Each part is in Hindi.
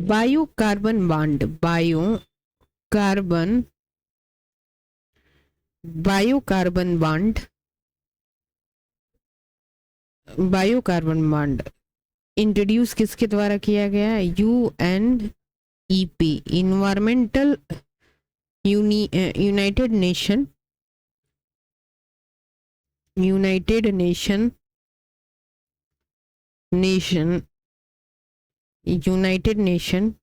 Bio carbon bond, carbon biocarbon bond, biocarbon bond introduce किसके द्वारा किया गया है? UNEP, environmental United Nation, nation United Nation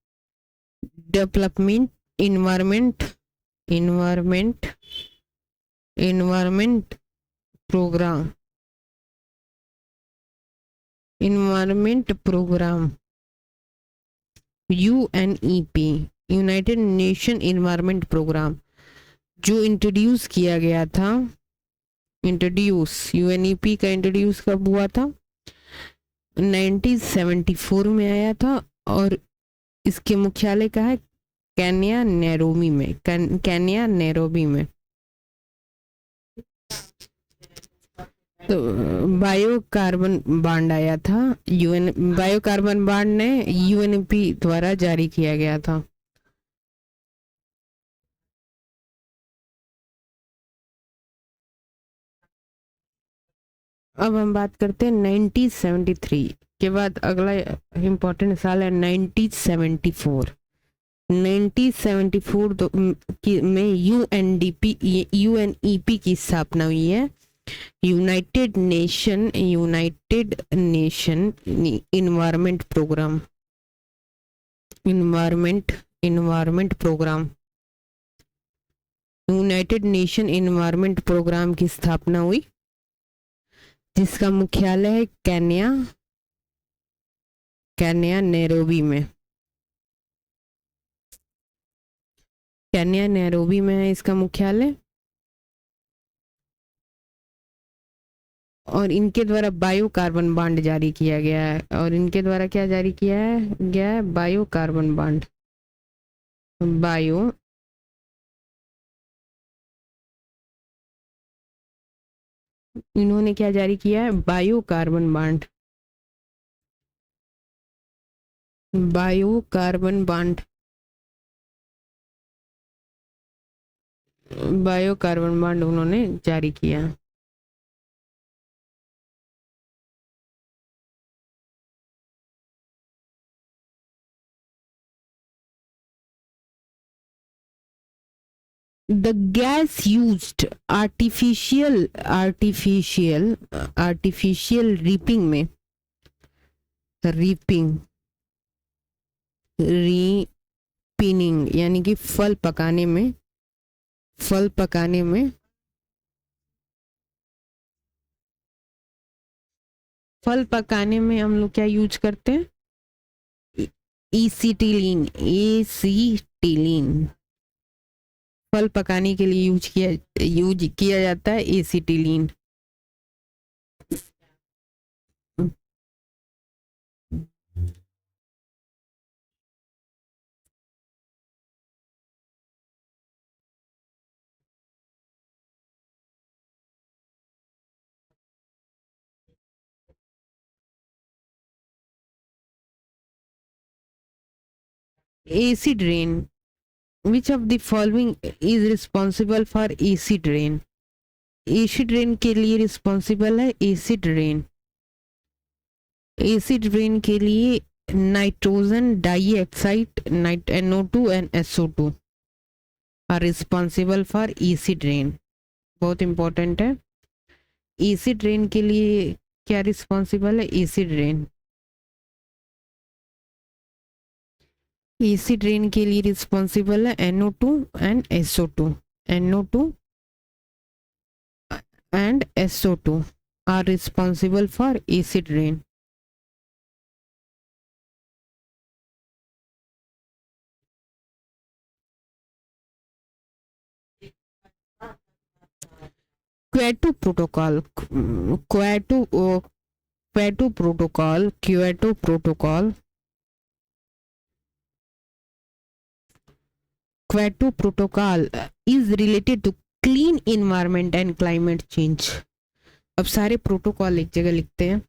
development environment programme, UNEP, United Nation Environment Programme, जो इंट्रोड्यूस किया गया था। यूएनईपी का इंट्रोड्यूस कब हुआ था? 1974 में आया था और इसके मुख्यालय का है केन्या नैरोबी में। तो बायोकार्बन बॉन्ड आया था, बायोकार्बन बॉन्ड ने यूएनईपी द्वारा जारी किया गया था। अब हम बात करते हैं 1973 के बाद। अगला इम्पोर्टेंट साल है 1974। 1974 में यूएनईपी की स्थापना हुई है। United Nation Environment Programme, United Nation Environment Programme की स्थापना हुई, जिसका मुख्यालय है केन्या नैरोबी में। केन्या नैरोबी में है इसका मुख्यालय। और इनके द्वारा बायोकार्बन बॉन्ड जारी किया गया है। और इनके द्वारा क्या जारी किया गया है? बायोकार्बन बॉन्ड, इन्होंने क्या जारी किया है? बायोकार्बन बॉन्ड, बायोकार्बन बॉन्ड उन्होंने जारी किया। The gas used artificial reaping में, रीपिनिंग यानी कि फल पकाने में हम लोग क्या यूज करते हैं? एसीटिलीन, फल पकाने के लिए यूज किया जाता है acetylene. Acid rain, which of the following is responsible for acid rain? Acid rain के लिए रिस्पॉन्सिबल है एसिड रेन के लिए nitrogen dioxide, NO2 and SO2 are responsible for acid rain. बहुत इंपॉर्टेंट है। एसिड रेन के लिए क्या रिस्पॉन्सिबल है? एसिड रेन के लिए रिस्पॉन्सिबल है NO2 and SO2। NO2 and SO2 are responsible for acid rain. Kyoto Protocol Kyoto Protocol is related to clean environment and climate change. अब सारे प्रोटोकॉल एक जगह लिखते हैं।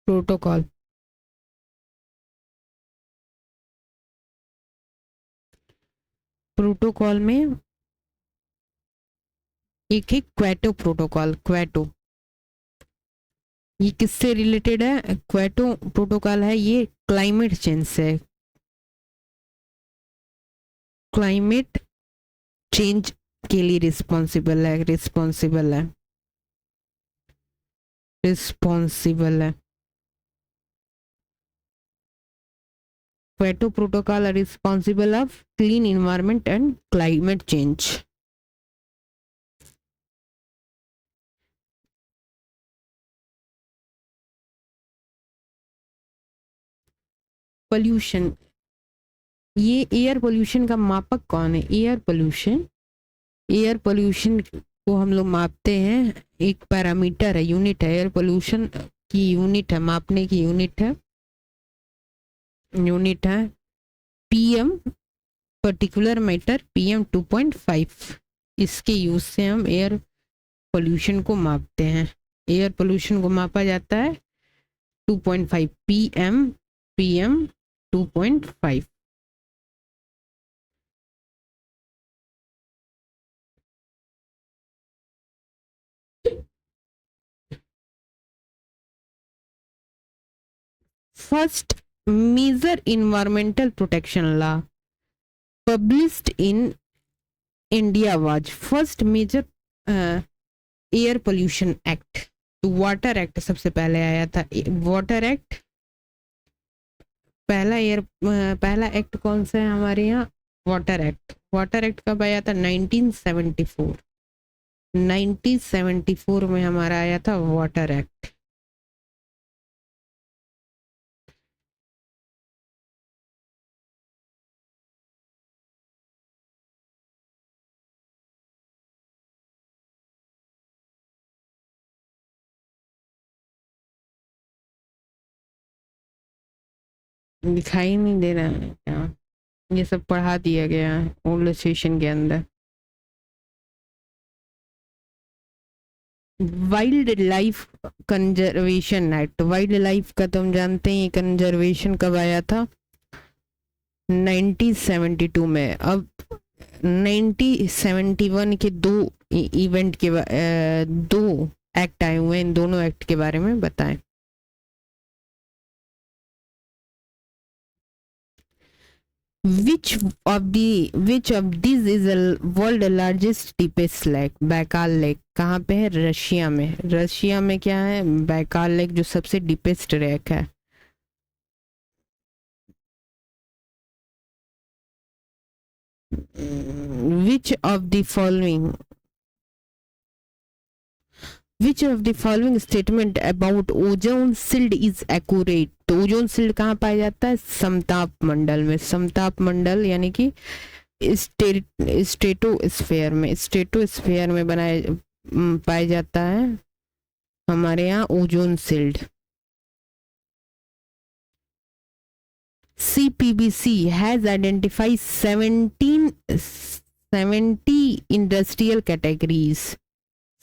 प्रोटोकॉल, प्रोटोकॉल में एक है क्वेटो प्रोटोकॉल। क्वेटो ये किससे रिलेटेड है? क्वेटो प्रोटोकॉल है ये क्लाइमेट चेंज से, क्लाइमेट चेंज के लिए रिस्पॉन्सिबल है, रिस्पॉन्सिबल है, रिस्पॉन्सिबल है। Kyoto Protocol are responsible of clean environment and climate change. Pollution, ये एयर पोल्यूशन का मापक कौन है? एयर पोल्यूशन, एयर पोल्यूशन को हम लोग मापते हैं, एक पैरामीटर है, यूनिट है, एयर पोल्यूशन की यूनिट है, मापने की यूनिट है, यूनिट है पीएम, पर्टिकुलर मैटर पीएम 2.5। इसके यूज से हम एयर पोल्यूशन को मापते हैं। एयर पोल्यूशन को मापा जाता है 2.5 PM, PM 2.5। First major environmental protection law published in India was first major air pollution act. Water act सबसे पहले आया था। वाटर एक्ट पहला पहला एक्ट कौन सा है हमारे यहाँ? Water act. वाटर एक्ट कब आया था? 1974। 1974 में हमारा आया था वाटर एक्ट। दिखाई नहीं दे रहा है क्या? ये सब पढ़ा दिया गया है ओल्ड सेशन के अंदर। Wild life conservation act, wild life का तो हम जानते हैं कंजर्वेशन कब आया था? 1972 में। अब 1971 के दो इवेंट के दो एक्ट आए हुए हैं, इन दोनों एक्ट के बारे में बताएं। which of these is the world largest deepest lake? Baikal lake कहाँ पे है? रशिया में। रशिया में क्या है? बैकाल लेक जो सबसे डीपेस्ट लेक है। which of the following Which of the following statement about ozone shield is accurate? तो ओजोन शिल्ड कहाँ पाया जाता है? समताप मंडल में। समताप मंडल यानी कि स्टेटोस्फेयर में, स्टेटोस्फेयर में बनाए पाया जाता है हमारे यहाँ ozone shield. CPBC has identified 70 industrial categories।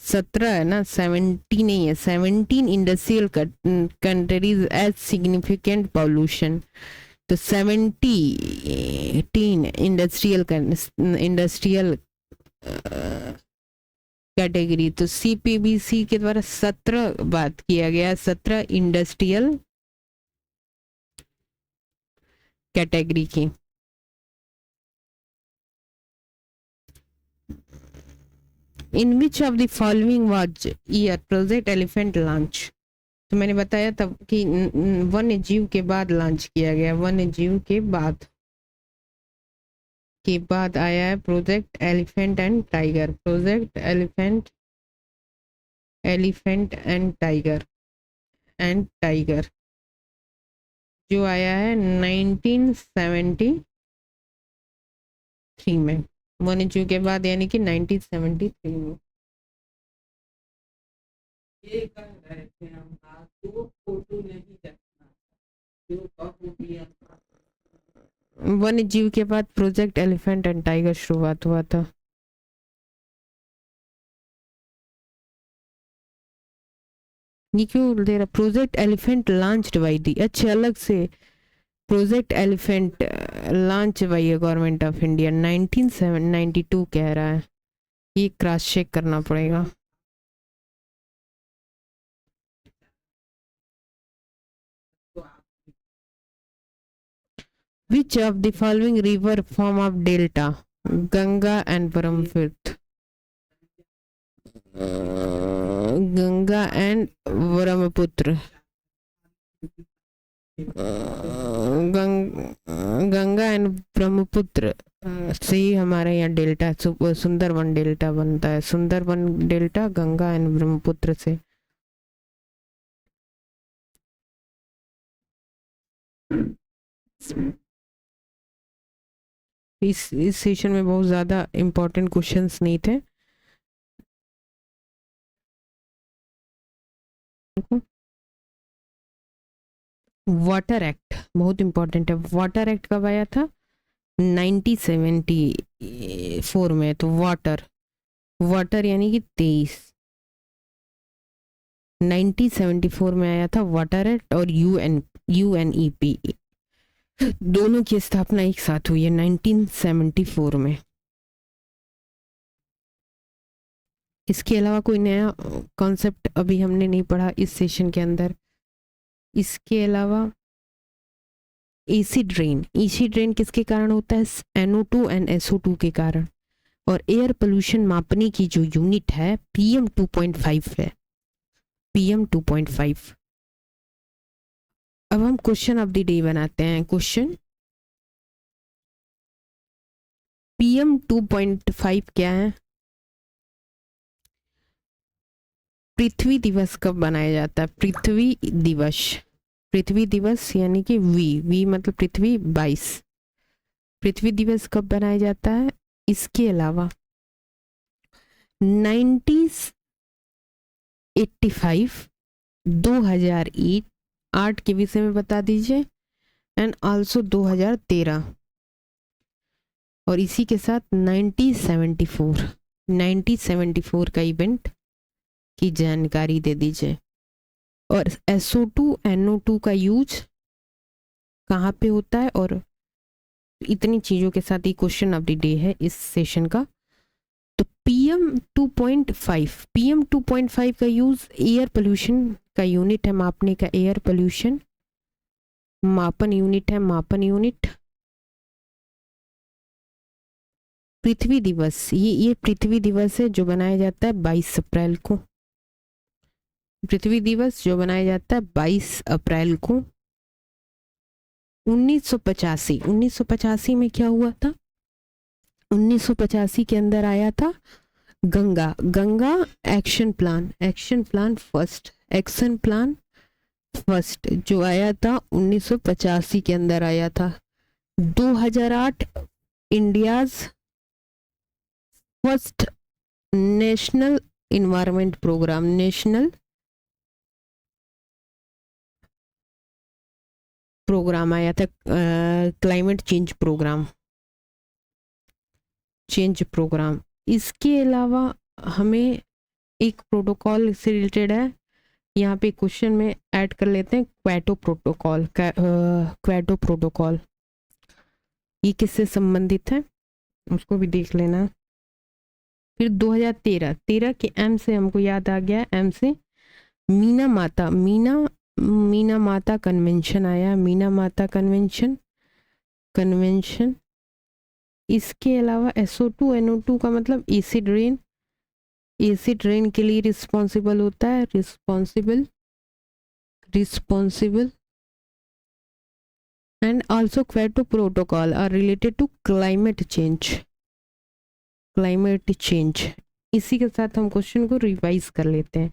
17 है ना, 70 नहीं है, 17 industrial countries as significant pollution. तो 17 इंडस्ट्रियल कैटेगरी, तो CPBC के द्वारा 17 बात किया गया, 17 इंडस्ट्रियल कैटेगरी की। In which of the following was year project elephant launch? तो मैंने बताया तब कि वन्य जीव के बाद लॉन्च किया गया, वन्य जीव के बाद आया है project elephant and tiger. Project elephant and tiger जो आया है 1973 में, वन्य जीव के बाद यानी कि 1973 में। ये कर रहे थे हम, आपको फोटो नहीं देखना जो वन्य जीव के बाद प्रोजेक्ट एलिफेंट एंड टाइगर शुरुआत हुआ था। ये क्यों दे रहा, project elephant launched by the, अच्छा अलग से project elephant launch by government of India 1992 कह रहा है, ये क्रॉस चेक करना पड़ेगा। Which of the following river form of delta? Ganga and Brahmaputra. Ganga and Brahmaputra. Ganga and Brahmaputra से ही हमारे यहाँ डेल्टा सुंदरबन डेल्टा बनता है। सुंदरबन डेल्टा गंगा एंड ब्रह्मपुत्र से। इस सेशन में बहुत ज़्यादा इम्पोर्टेंट क्वेश्चंस नहीं थे। वाटर एक्ट बहुत इम्पोर्टेंट है। वाटर एक्ट कब आया था? 1974 में। तो वाटर यानी कि 23 1974 में आया था वाटर एक्ट। और यूएनईपी दोनों की स्थापना एक साथ हुई है 1974 में। इसके अलावा कोई नया कॉन्सेप्ट अभी हमने नहीं पढ़ा इस सेशन के अंदर। इसके अलावा एसिड रेन किसके कारण होता है? NO2 एंड SO2 के कारण। और एयर पोल्यूशन मापने की जो यूनिट है PM 2.5 है। PM 2.5। अब हम क्वेश्चन ऑफ द डे बनाते हैं। क्वेश्चन PM 2.5 क्या है? पृथ्वी दिवस कब मनाया जाता है? पृथ्वी दिवस यानी कि वी मतलब पृथ्वी 22। पृथ्वी दिवस कब मनाया जाता है? इसके अलावा 1985 2008 के विषय में बता दीजिए एंड आल्सो 2013। और इसी के साथ 1974 का इवेंट की जानकारी दे दीजिए। और SO2 NO2 का यूज कहाँ पे होता है? और इतनी चीज़ों के साथ ही क्वेश्चन ऑफ द डे है इस सेशन का। तो PM 2.5 का यूज एयर पोल्यूशन का यूनिट है मापने का। एयर पोल्यूशन मापन यूनिट है। मापन यूनिट पृथ्वी दिवस, ये पृथ्वी दिवस है जो बनाया जाता है 22 अप्रैल को। पृथ्वी दिवस जो बनाया जाता है 22 अप्रैल को। 1985 में क्या हुआ था? 1985 के अंदर आया था गंगा एक्शन प्लान फर्स्ट जो आया था 1985 के अंदर आया था। 2008 India's first national environment programme, national programme आया था क्लाइमेट चेंज प्रोग्राम। इसके अलावा हमें एक प्रोटोकॉल से रिलेटेड है, यहाँ पे क्वेश्चन में ऐड कर लेते हैं क्वेटो प्रोटोकॉल। ये किससे संबंधित है उसको भी देख लेना। फिर 2013 के M से हमको याद आ गया, M से मीना माता कन्वेंशन आया। मीना माता कन्वेंशन। इसके अलावा SO2 NO2 का मतलब एसिड रेन के लिए रिस्पॉन्सिबल होता है। Responsible and also Kyoto Protocol are related to climate change. इसी के साथ हम क्वेश्चन को रिवाइज कर लेते हैं।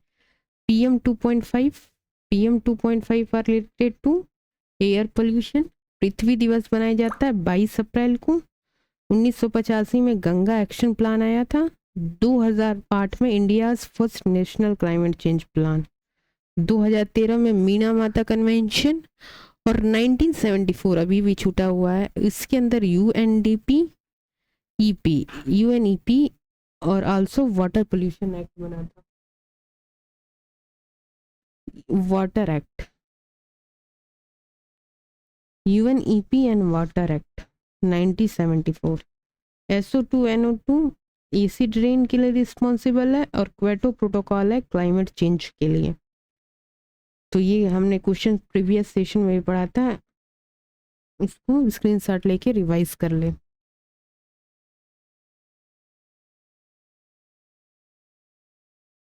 PM 2.5 are related to air pollution. पृथ्वी दिवस मनाया जाता है 22 अप्रैल को। 1985 में गंगा एक्शन प्लान आया था। 2008 में India's first national climate change plan. 2013 में मीना माता कन्वेंशन। और 1974 अभी भी छूटा हुआ है, इसके अंदर यूएनडीपी ईपी यूएनईपी और आल्सो वाटर पोल्यूशन एक्ट बना था, water act, UNEP and water act 1974। SO2 NO2 acid rain के लिए रिस्पॉन्सिबल है और क्वेटो प्रोटोकॉल है क्लाइमेट चेंज के लिए। तो ये हमने क्वेश्चन प्रीवियस सेशन में भी पढ़ा था, इसको स्क्रीनशॉट लेके रिवाइज कर ले।